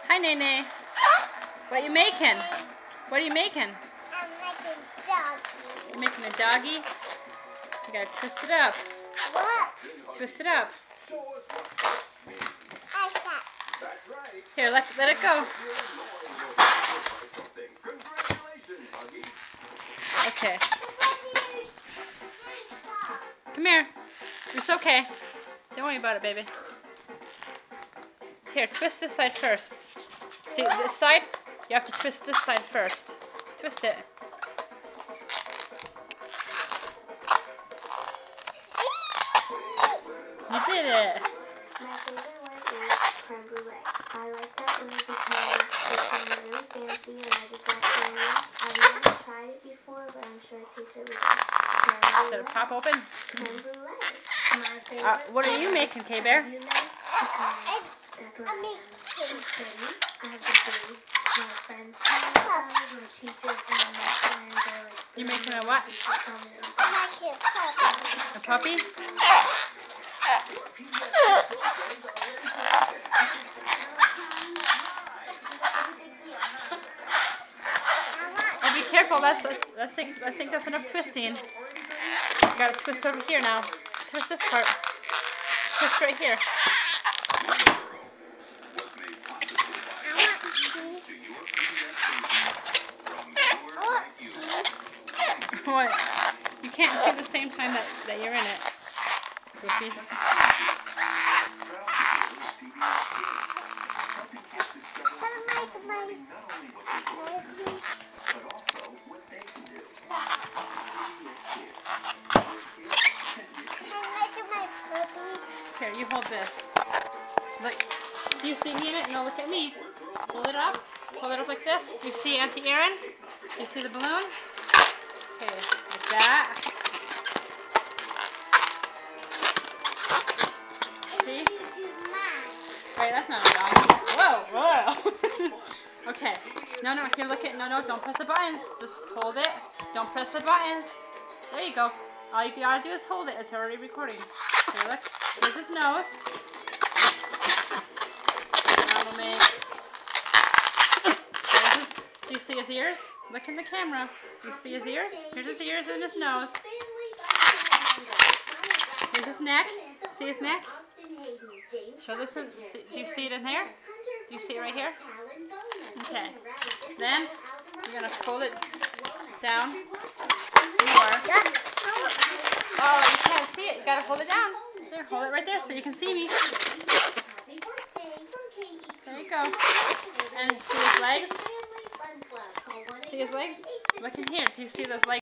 Hi, Nene. What you making? What are you making? I'm making doggy. You making a doggy? You gotta twist it up. What? Twist it up. I got. Here, let it go. Okay. Come here. It's okay. Don't worry about it, baby. Here, twist this side first. See, this side? You have to twist this side first. Twist it. You did it. My favorite one is creme brulee. I like that one because it sounds really fancy and I just like it. I've never tried it before, but I'm sure it tastes really good. Did it pop open? Creme brulee. My favorite. What are you making, K-Bear? I'm making. I have to do my friends, my teachers, and my friends are like. You making a what? I'm making a puppy. A puppy? Oh, be careful. I think that's enough twisting. You gotta twist over here now. Twist this part. Twist right here. What? You can't see the same time that you're in it. Goofy. Here, you hold this. Look. Do you see me in it? No, look at me. Hold it up. Hold it up like this. Do you see Auntie Erin? Do you see the balloon? Okay, like that. See? Wait, that's not a dog. Whoa, whoa. Okay. No, here, look at. No, don't press the buttons. Just hold it. Don't press the buttons. There you go. All you gotta do is hold it. It's already recording. Here, look. Here's his nose. Now we'll make. Do you see his ears? Look in the camera. Do you see his ears? Here's his ears and his nose. Here's his neck. See his neck? Show this. Do you see it in there? Do you see it right here? Okay. Then you're gonna fold it down more. Oh, you can't see it. You gotta hold it down. There, hold it right there so you can see me. There you go. And see his legs? See his legs? Look in here. Do you see those legs?